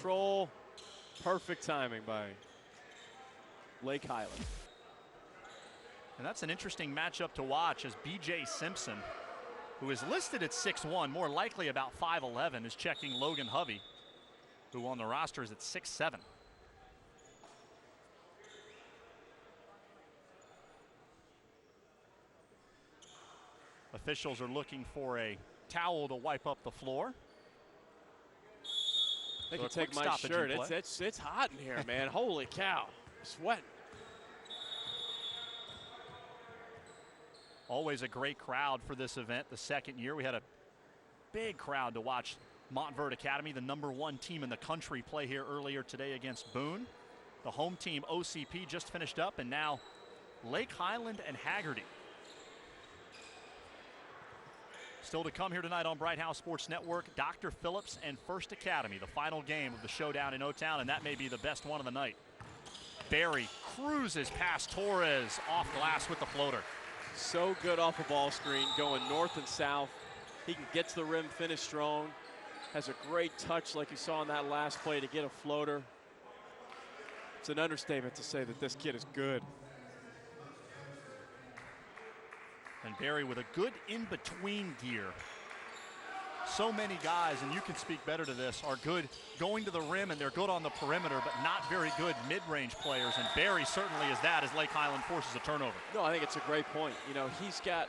control. Perfect timing by Lake Highland. And that's an interesting matchup to watch as B.J. Simpson, who is listed at 6'1", more likely about 5'11", is checking Logan Hovey, who on the roster is at 6'7". Officials are looking for a towel to wipe up the floor. They can take my shirt. It's hot in here, man. Holy cow. Sweating. Always a great crowd for this event. The second year, we had a big crowd to watch Montverde Academy, the #1 team in the country, play here earlier today against Boone. The home team, OCP, just finished up, and now Lake Highland and Hagerty. Still to come here tonight on Bright House Sports Network, Dr. Phillips and First Academy, the final game of the showdown in O-Town, and that may be the best one of the night. Barry cruises past Torres, off glass with the floater. So good off a ball screen, going north and south. He can get to the rim, finish strong. Has a great touch like you saw in that last play to get a floater. It's an understatement to say that this kid is good. And Barry with a good in-between gear. So many guys, and you can speak better to this, are good going to the rim and they're good on the perimeter, but not very good mid-range players. And Barry certainly is that as Lake Highland forces a turnover. No, I think it's a great point. You know, he's got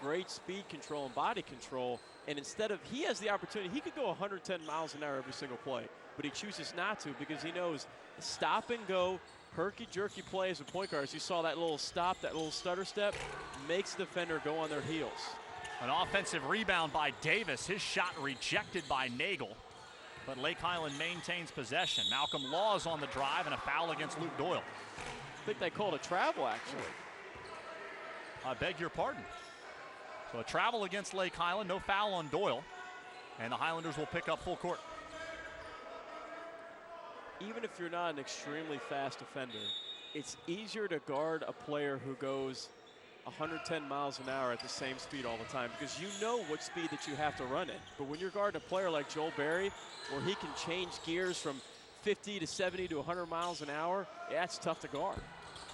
great speed control and body control. And instead of, he has the opportunity, he could go 110 miles an hour every single play, but he chooses not to because he knows stop and go, herky-jerky play as a point guard. As you saw that little stop, that little stutter step, makes the defender go on their heels. An offensive rebound by Davis. His shot rejected by Nagel, but Lake Highland maintains possession. Malcolm Laws on the drive and a foul against Luke Doyle. I think they called a travel, actually. I beg your pardon. So a travel against Lake Highland, no foul on Doyle, and the Highlanders will pick up full court. Even if you're not an extremely fast defender, it's easier to guard a player who goes 110 miles an hour at the same speed all the time because you know what speed that you have to run at. But when you're guarding a player like Joel Berry, where he can change gears from 50 to 70 to 100 miles an hour, yeah, it's tough to guard.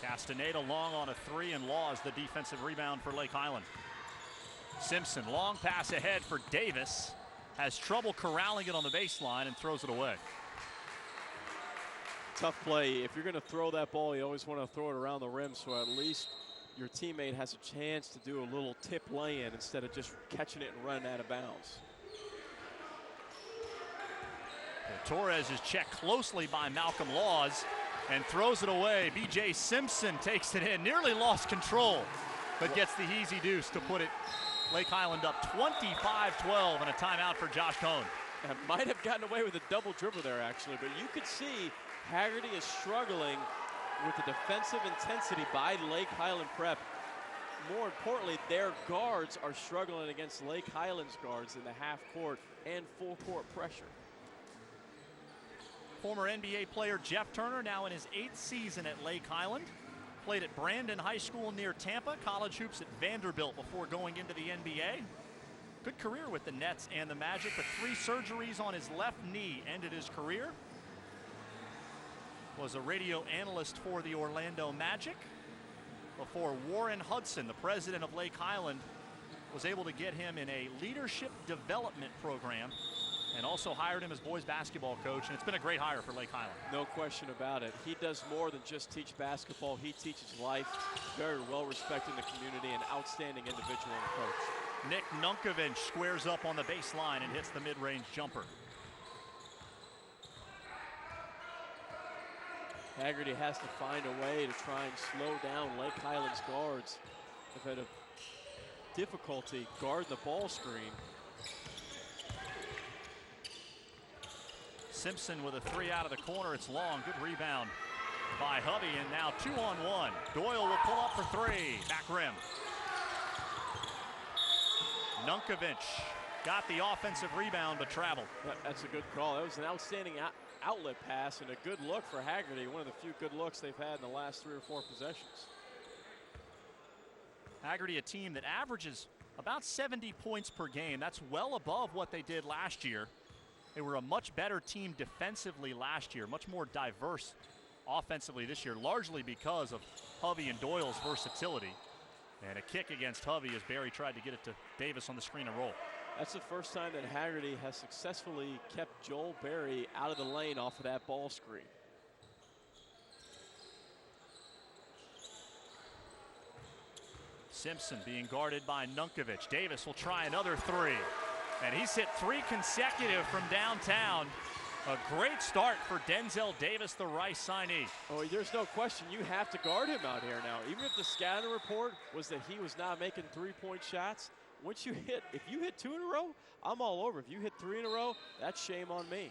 Castaneda long on a three, and Laws the defensive rebound for Lake Highland. Simpson, long pass ahead for Davis, has trouble corralling it on the baseline and throws it away. Tough play. If you're going to throw that ball, you always want to throw it around the rim so at least your teammate has a chance to do a little tip lay-in instead of just catching it and running out of bounds. Torres is checked closely by Malcolm Laws and throws it away. B.J. Simpson takes it in, nearly lost control, but gets the easy deuce to put it Lake Highland up 25-12 and a timeout for Josh Cohn. That might have gotten away with a double dribble there, actually, but you could see Hagerty is struggling with the defensive intensity by Lake Highland Prep. More importantly, their guards are struggling against Lake Highland's guards in the half court and full court pressure. Former NBA player Jeff Turner, now in his 8th season at Lake Highland. Played at Brandon High School near Tampa, college hoops at Vanderbilt before going into the NBA. Good career with the Nets and the Magic, but 3 surgeries on his left knee ended his career. Was a radio analyst for the Orlando Magic before Warren Hudson, the president of Lake Highland, was able to get him in a leadership development program and also hired him as boys basketball coach, and it's been a great hire for Lake Highland. No question about it. He does more than just teach basketball. He teaches life. Very well respected in the community, an outstanding individual and coach. Nick Nunkovic squares up on the baseline and hits the mid-range jumper. Hagerty has to find a way to try and slow down Lake Highland's guards. They've had a difficulty guarding the ball screen. Simpson with a 3 out of the corner. It's long. Good rebound by Hovey, and now 2-on-1. Doyle will pull up for 3. Back rim. Nunkovic got the offensive rebound but traveled. That's a good call. That was an outstanding outlet pass and a good look for Hagerty. One of the few good looks they've had in the last 3 or 4 possessions. Hagerty, a team that averages about 70 points per game. That's well above what they did last year. They were a much better team defensively last year, much more diverse offensively this year, largely because of Hovey and Doyle's versatility. And a kick against Hovey as Barry tried to get it to Davis on the screen and roll. That's the first time that Hagerty has successfully kept Joel Berry out of the lane off of that ball screen. Simpson being guarded by Nunkovic. Davis will try another three. And he's hit 3 consecutive from downtown. A great start for Denzel Davis, the Rice signee. Oh, there's no question you have to guard him out here now. Even if the scouting report was that he was not making three-point shots, once you hit, if you hit 2 in a row, I'm all over. If you hit 3 in a row, that's shame on me.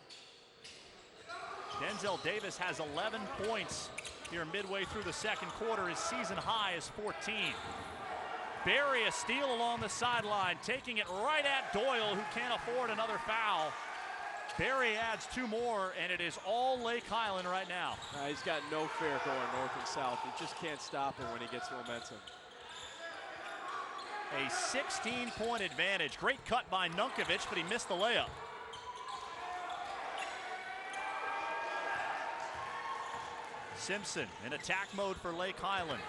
Denzel Davis has 11 points here midway through the second quarter. His season high is 14. Barry a steal along the sideline, taking it right at Doyle, who can't afford another foul. Barry adds 2 more, and it is all Lake Highland right now. He's got no fear going north and south. He just can't stop him when he gets momentum. A 16-point advantage. Great cut by Nunkovic, but he missed the layup. Simpson in attack mode for Lake Highland.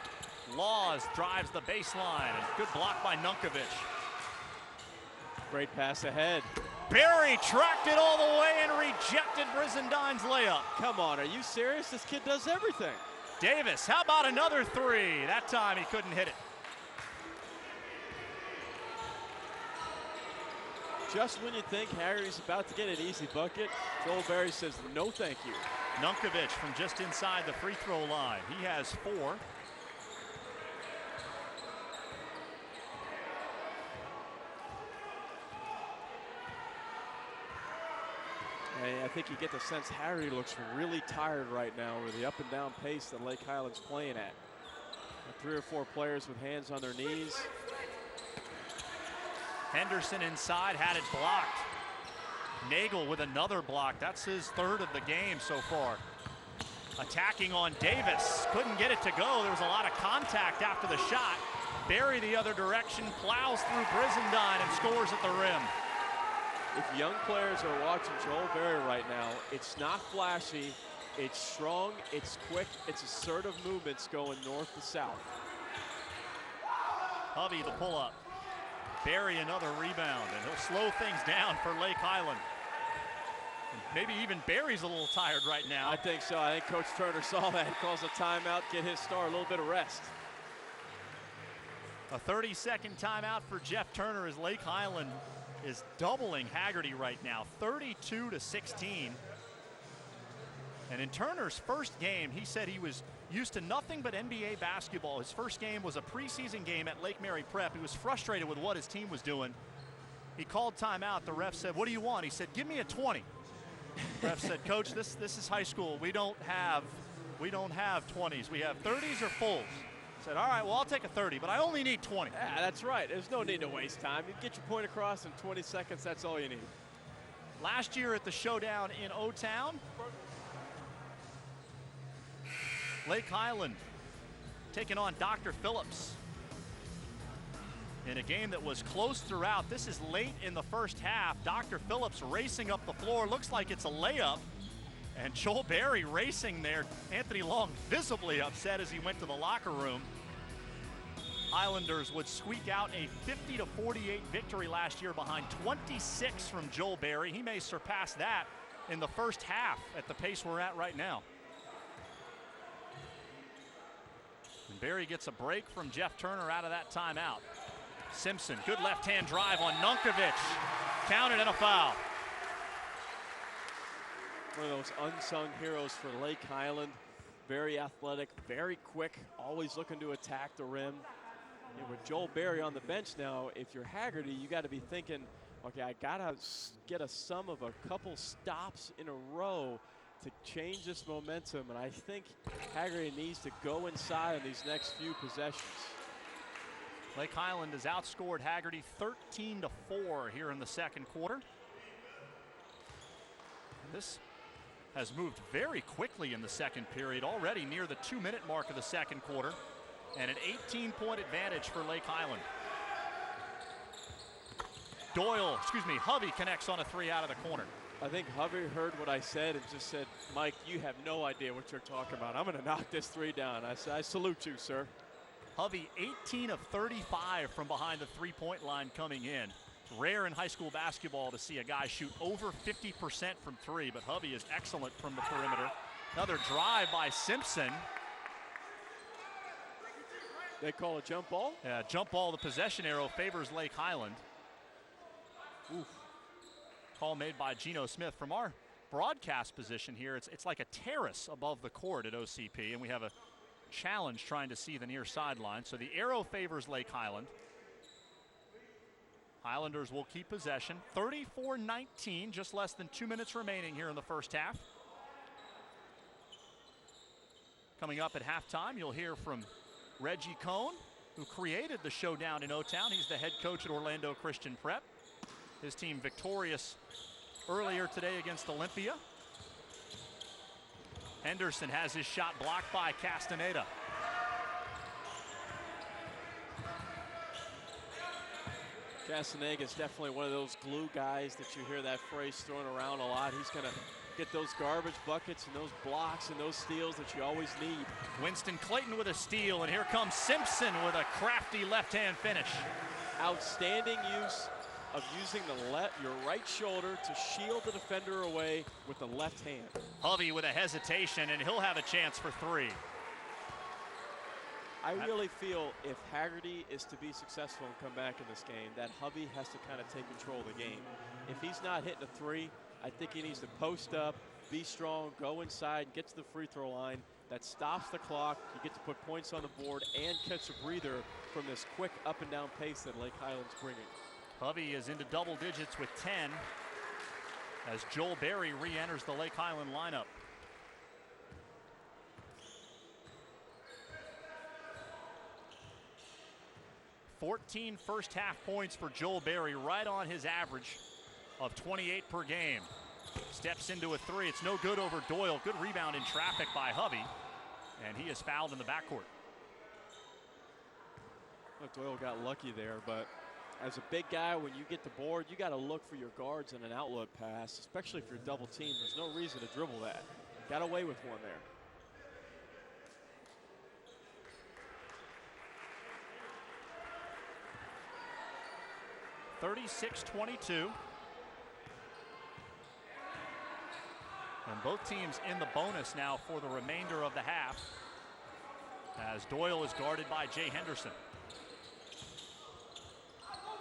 Laws drives the baseline, and good block by Nunkovic. Great pass ahead. Barry tracked it all the way and rejected Brizendine's layup. Come on, are you serious? This kid does everything. Davis, how about another three? That time he couldn't hit it. Just when you think Hagerty's about to get an easy bucket, Joel Berry says no thank you. Nunkovic from just inside the free throw line. He has 4. I think you get the sense Hagerty looks really tired right now with the up and down pace that Lake Highland's playing at. 3 or 4 players with hands on their knees. Henderson inside, had it blocked. Nagel with another block. That's his 3rd of the game so far. Attacking on Davis. Couldn't get it to go. There was a lot of contact after the shot. Barry the other direction, plows through Brizendine and scores at the rim. If young players are watching Joel Berry right now, it's not flashy, it's strong, it's quick, it's assertive movements going north to south. Hovey the pull-up. Barry another rebound, and he'll slow things down for Lake Highland. And maybe even Barry's a little tired right now. I think so. I think Coach Turner saw that. He calls a timeout, get his star a little bit of rest. A 30-second timeout for Jeff Turner as Lake Highland is doubling Hagerty right now, 32-16. And in Turner's first game, he said he was used to nothing but NBA basketball. His first game was a preseason game at Lake Mary Prep. He was frustrated with what his team was doing. He called timeout. The ref said, "What do you want?" He said, "Give me a 20." Ref said, "Coach, this is high school. We don't have 20s. We have 30s or fulls." Said, "All right, well, I'll take a 30, but I only need 20. Yeah, that's right. There's no need to waste time. You get your point across in 20 seconds. That's all you need. Last year at the showdown in O-Town, Lake Highland taking on Dr. Phillips in a game that was close throughout. This is late in the first half. Dr. Phillips racing up the floor. Looks like it's a layup. And Joel Berry racing there. Anthony Long visibly upset as he went to the locker room. Highlanders would squeak out a 50-48 victory last year behind 26 from Joel Berry. He may surpass that in the first half at the pace we're at right now. And Berry gets a break from Jeff Turner out of that timeout. Simpson, good left-hand drive on Nunkovic. Counted and a foul. One of those unsung heroes for Lake Highland. Very athletic, very quick, always looking to attack the rim. And with Joel Berry on the bench now, if you're Hagerty, you got to be thinking, okay, I got to get a sum of a couple stops in a row to change this momentum. And I think Hagerty needs to go inside in these next few possessions. Lake Highland has outscored Hagerty 13-4 here in the second quarter. This has moved very quickly in the second period, already near the 2-minute mark of the second quarter, and an 18-point advantage for Lake Highland. Hovey connects on a 3 out of the corner. I think Hovey heard what I said and just said, Mike, you have no idea what you're talking about. I'm going to knock this three down. I said, I salute you, sir. Hovey 18 of 35 from behind the three-point line coming in. Rare in high school basketball to see a guy shoot over 50% from three, but Hovey is excellent from the perimeter. Another drive by Simpson. They call a jump ball? Yeah, jump ball. The possession arrow favors Lake Highland. Oof. Call made by Geno Smith. From our broadcast position here, it's like a terrace above the court at OCP, and we have a challenge trying to see the near sideline. So the arrow favors Lake Highland. Highlanders will keep possession. 34-19, just less than 2 minutes remaining here in the first half. Coming up at halftime, you'll hear from Reggie Cohn, who created the showdown in O-Town. He's the head coach at Orlando Christian Prep. His team victorious earlier today against Olympia. Henderson has his shot blocked by Castaneda. Castaneda is definitely one of those glue guys that you hear that phrase thrown around a lot. He's going to get those garbage buckets and those blocks and those steals that you always need. Winston Clayton with a steal, and here comes Simpson with a crafty left-hand finish. Outstanding use of using your right shoulder to shield the defender away with the left hand. Hovey with a hesitation, and he'll have a chance for three. I really feel if Hagerty is to be successful and come back in this game, that Hovey has to kind of take control of the game. If he's not hitting a three, I think he needs to post up, be strong, go inside, get to the free throw line. That stops the clock. You get to put points on the board and catch a breather from this quick up and down pace that Lake Highland's bringing. Hovey is into double digits with 10 as Joel Berry re-enters the Lake Highland lineup. 14 first half points for Joel Berry, right on his average of 28 per game. Steps into a three. It's no good over Doyle. Good rebound in traffic by Hovey, and he is fouled in the backcourt. Well, Doyle got lucky there, but as a big guy, when you get the board, you got to look for your guards in an outlet pass, especially if you're double teamed. There's no reason to dribble that. Got away with one there. (36-22). And both teams in the bonus now for the remainder of the half, as Doyle is guarded by Jay Henderson.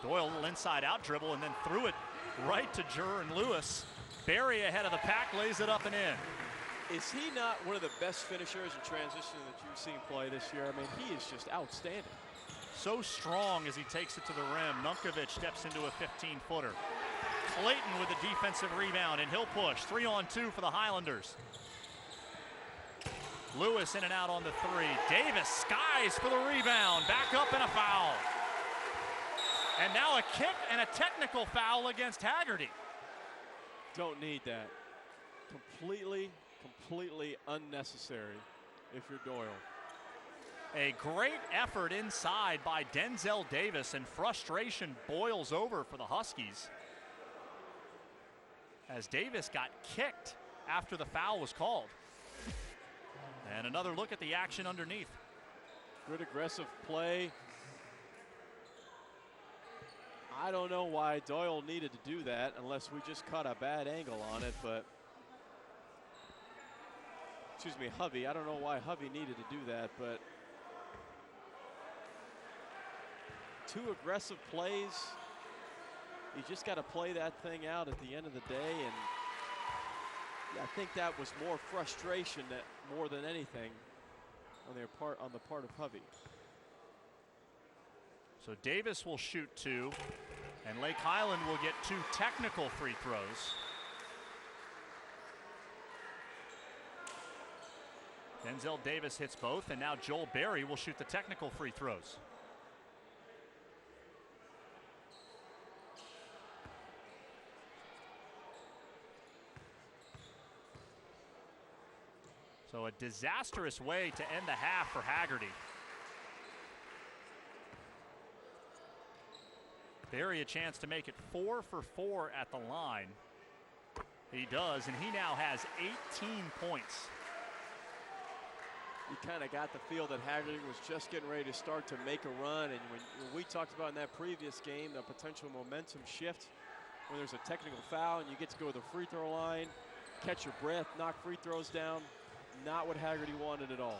Doyle inside out dribble and then threw it right to Jerrin Lewis. Berry ahead of the pack, lays it up and in. Is he not one of the best finishers in transition that you've seen play this year? I mean, he is just outstanding. So strong as he takes it to the rim. Nunkovic steps into a 15-footer. Clayton with a defensive rebound, and he'll push. 3-on-2 for the Highlanders. Lewis in and out on the three. Davis skies for the rebound. Back up and a foul. And now a kick and a technical foul against Hagerty. Don't need that. Completely unnecessary if you're Doyle. A great effort inside by Denzel Davis, and frustration boils over for the Huskies as Davis got kicked after the foul was called. And another look at the action underneath. Good aggressive play. I don't know why Doyle needed to do that unless we just caught a bad angle on it, but excuse me, Hovey. I don't know why Hovey needed to do that, but two aggressive plays. You just got to play that thing out at the end of the day, and I think that was more frustration that more than anything on the part of Hovey. So Davis will shoot two, and Lake Highland will get two technical free throws. Denzel Davis hits both, and now Joel Berry will shoot the technical free throws. So a disastrous way to end the half for Hagerty. Berry a chance to make it 4 for 4 at the line. He does, and he now has 18 points. You kind of got the feel that Hagerty was just getting ready to start to make a run, and when we talked about in that previous game, the potential momentum shift when there's a technical foul and you get to go to the free throw line, catch your breath, knock free throws down, not what Hagerty wanted at all.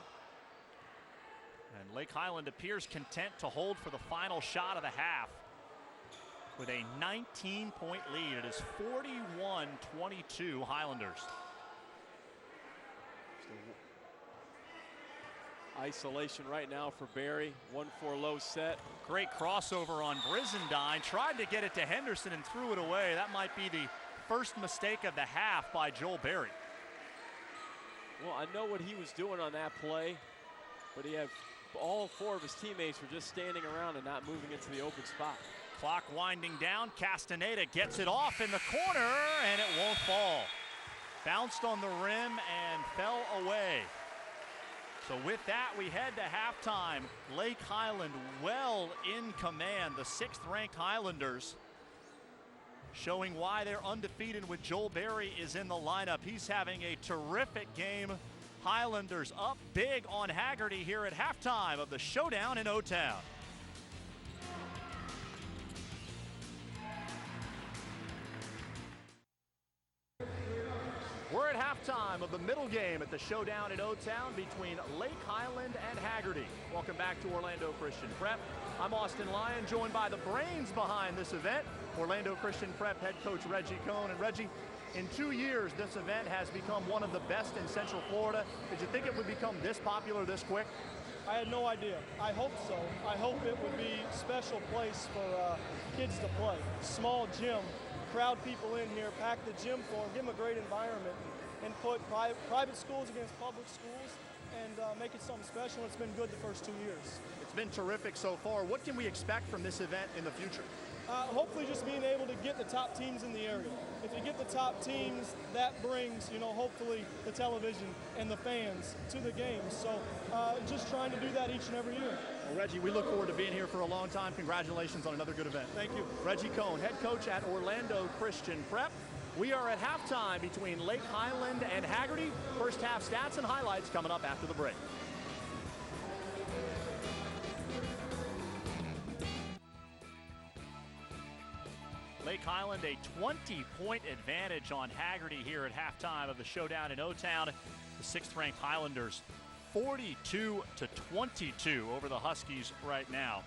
And Lake Highland appears content to hold for the final shot of the half with a 19-point lead. It is 41-22 Highlanders. Isolation right now for Barry. 1-4 low set. Great crossover on Brizendine. Tried to get it to Henderson and threw it away. That might be the first mistake of the half by Joel Barry. Well, I know what he was doing on that play, but he had all four of his teammates were just standing around and not moving into the open spot. Clock winding down. Castaneda gets it off in the corner, and it won't fall. Bounced on the rim and fell away. So with that, we head to halftime. Lake Highland well in command. The 6th-ranked Highlanders showing why they're undefeated with Joel Barry is in the lineup. He's having a terrific game. Highlanders up big on Hagerty here at halftime of the showdown in O-Town. We're at halftime of the middle game at the showdown in O-Town between Lake Highland and Hagerty. Welcome back to Orlando Christian Prep. I'm Austin Lyon, joined by the brains behind this event, Orlando Christian Prep head coach Reggie Cohn. And Reggie, in 2 years, this event has become one of the best in Central Florida. Did you think it would become this popular this quick? I had no idea. I hope so. I hope it would be a special place for kids to play. Small gym, crowd people in here, pack the gym for them, give them a great environment, and put private schools against public schools and make it something special. It's been good the first 2 years. It's been terrific so far. What can we expect from this event in the future? Hopefully just being able to get the top teams in the area. If you get the top teams, that brings, hopefully the television and the fans to the games. So just trying to do that each and every year. Well, Reggie, we look forward to being here for a long time. Congratulations on another good event. Thank you. Reggie Cohn, head coach at Orlando Christian Prep. We are at halftime between Lake Highland and Hagerty. First half stats and highlights coming up after the break. Lake Highland a 20-point advantage on Hagerty here at halftime of the showdown in O-Town. The 6th-ranked Highlanders 42-22 over the Huskies right now.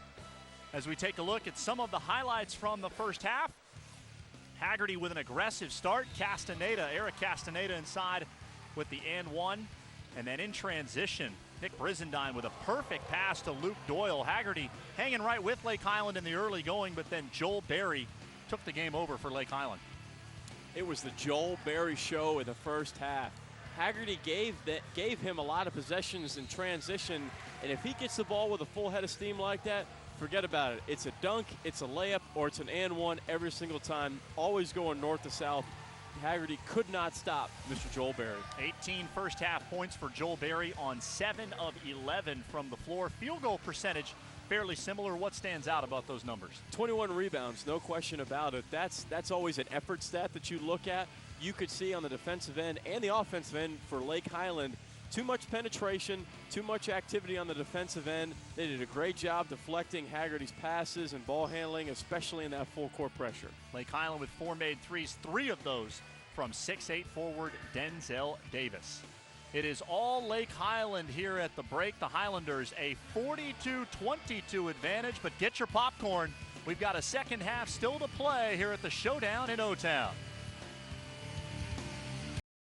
As we take a look at some of the highlights from the first half, Hagerty with an aggressive start. Eric Castaneda inside with the and one. And then in transition, Nick Brizendine with a perfect pass to Luke Doyle. Hagerty hanging right with Lake Highland in the early going, but then Joel Barry took the game over for Lake Highland. It was the Joel Barry show in the first half. Hagerty gave him a lot of possessions in transition, and if he gets the ball with a full head of steam like that, forget about it. It's a dunk, it's a layup, or it's an and one every single time, always going north to south. Hagerty could not stop Mr. Joel Barry. 18 first half points for Joel Barry on 7 of 11 from the floor. Field goal percentage fairly similar. What stands out about those numbers? 21 rebounds, no question about it. That's always an effort stat that you look at. You could see on the defensive end and the offensive end for Lake Highland, too much penetration, too much activity on the defensive end. They did a great job deflecting Hagerty's passes and ball handling, especially in that full court pressure. Lake Highland with 4 made threes, 3 of those from 6'8" forward Denzel Davis. It is all Lake Highland here at the break. The Highlanders a 42-22 advantage, but get your popcorn. We've got a second half still to play here at the showdown in O-Town.